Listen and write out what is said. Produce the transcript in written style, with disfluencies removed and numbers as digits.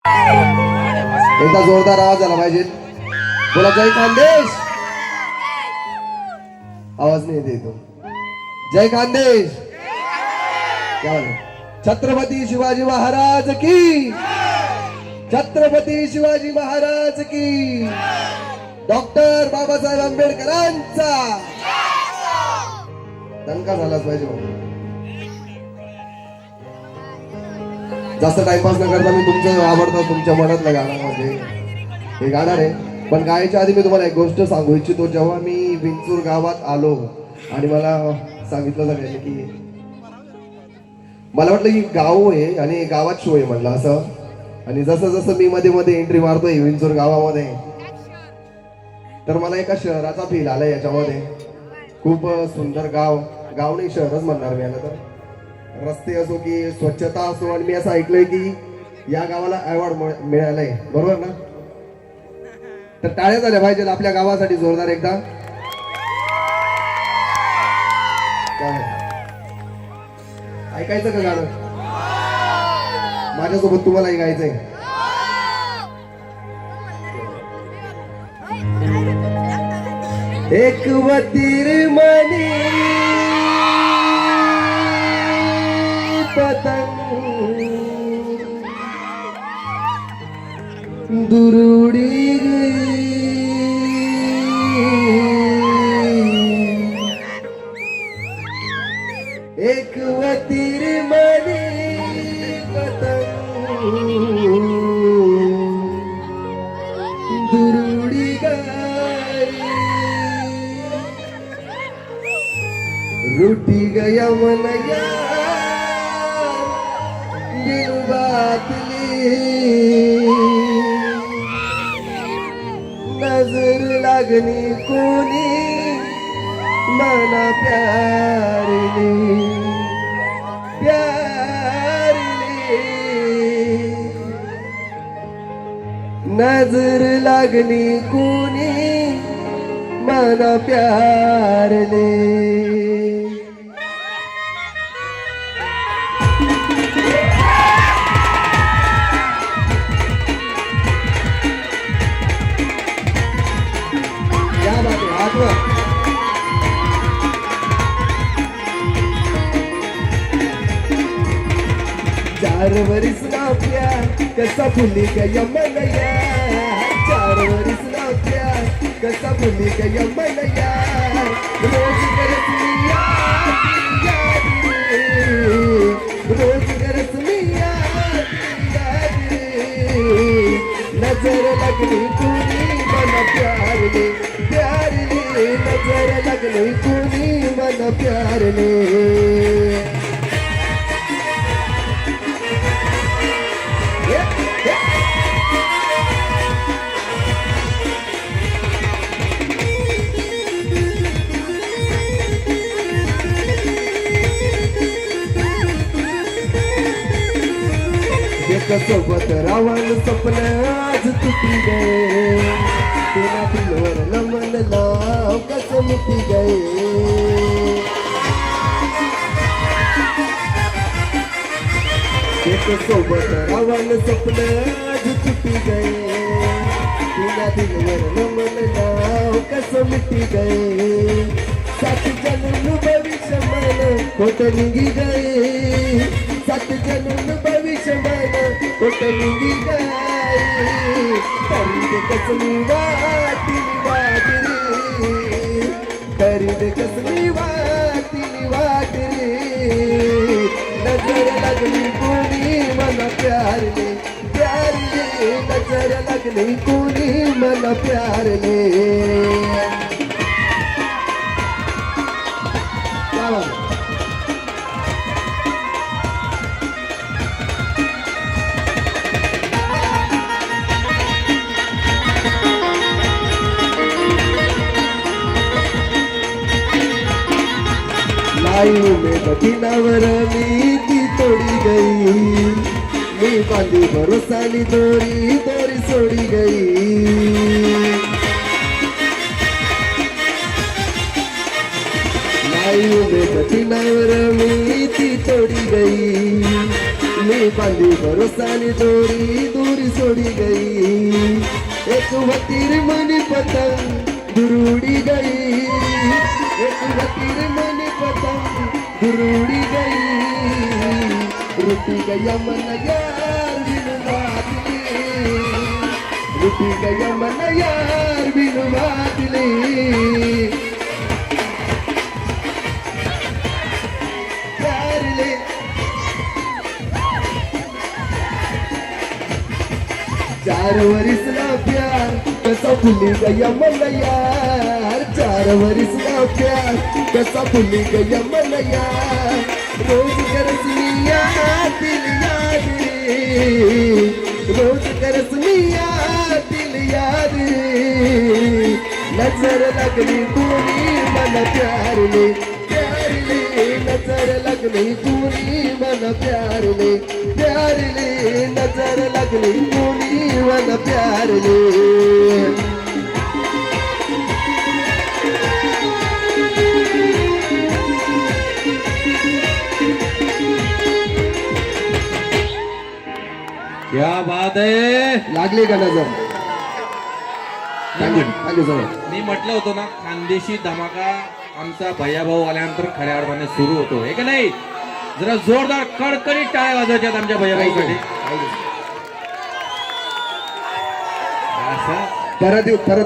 एकदा जोरदार आवाज आला पाहिजे. बोला जय खानदेश. आवाज नाही येते तो. जय खानदेश. क्या बोले? छत्रपती शिवाजी महाराज की. छत्रपती शिवाजी महाराज की. डॉक्टर बाबासाहेब आंबेडकरांचा दणका झालाच पाहिजे. जास्त टाइमपास न करता मी तुमचं आवडतं तुमच्या मनातलं गाणं म्हणजे हे गाणार आहे. पण गायच्या आधी मी तुम्हाला एक गोष्ट सांगू इच्छितो. जेव्हा मी विंचूर गावात आलो आणि मला सांगितलं सगळ्यांनी की मला वाटलं की गाव आहे आणि गावात शो आहे म्हटलं असं. आणि जसं जसं मी मध्ये मध्ये एंट्री मारतोय विंचूर गावामध्ये तर मला एका शहराचा फील आलाय याच्यामध्ये. खूप सुंदर गाव. गाव नाही शहरच म्हणणार मी याला. तर रस्ते असो की स्वच्छता असो. आणि मी असं ऐकलंय की या गावाला अवॉर्ड मिळालंय. बरोबर ना? तर टाळ्या झाल्या पाहिजे आपल्या गावासाठी जोरदार एकदा. ऐकायचं का गाणं? माझ्यासोबत तुम्हालाही गायचंय. एक वतीर मनी पतंग दुरुड़ी गई. एक वतीर मनी पतंग दुरुड़ी गई. रूठी गया मनया नजर लागनी कोणी मना प्यारली प्यारली. नजर लागनी कोणी मना प्यारली. चार वरिस ना प्यार कसा भुली गया मनया. चार वरिस ना प्यार कसा भुली गया मनया. रोज करत मी याद रोज करत मी याद. नजर लगनी कोणी मन प्यारले प्यारले. नजर लगनी कोणी मन प्यारले. सोबत रावण स्वप्न आज तुटी गए. तेरा दिलवर नमन लाव कसं मिटी गए. एक सोबत रावण स्वप्न आज तुटी गए. तेरा दिलवर नमन लाव कसं मिटी गए. सात जन्म भविष्य मन खोट निघी गए. सात जन्म भविष्य मन खोट निघी गए. खरीद कसली वाटली वाटली. खरीद कसली वाटली वाटली. नजर लगली कोणी मन प्यारले प्यारले. नजर लगली कोणी मन प्यारले. आयु में कठिनावर मी ती तोड़ी गई. मी बांधी भरोसानी दोरी दोरी सोड़ी गई. आयु में कठिनावर मी ती तोड़ी गई. मी बांधी भरोसानी दोरी दोरी उड़ी गई, एक वतीर मन पतंग दुरूड़ी गई, एक वतीर मन पतंग दुरूड़ी गई, रुटी गया मन यार बिन बादली, रुटी गया मन यार बिन बादली। प्यार ले चार वरिस ना प्यार कसा भुली गया मन यार, चार वरिस ना प्यार कसा भुली गया मन यार, रोज करसनिया दिल याद रे, रोज करसनिया दिल याद रे, नजर लगली तूनी मन प्यार ले, प्यार ले नजर लगली तूनी मन प्यार ले, प्यार ले नजर लगली तूनी मन प्यार ले। क्या बात आहे. लागली का नजर? Thank you sir. मी म्हटलं होतं ना, खानदेशी धमाका आमचा भैयाभाऊ आल्यानंतर खऱ्या अर्थाने सुरू होतो, हे का नाही? जरा जोरदार कडकडीत टाळ्या वाजवायच्यात आमच्या भैयाभाऊसाठी. परत येऊ परत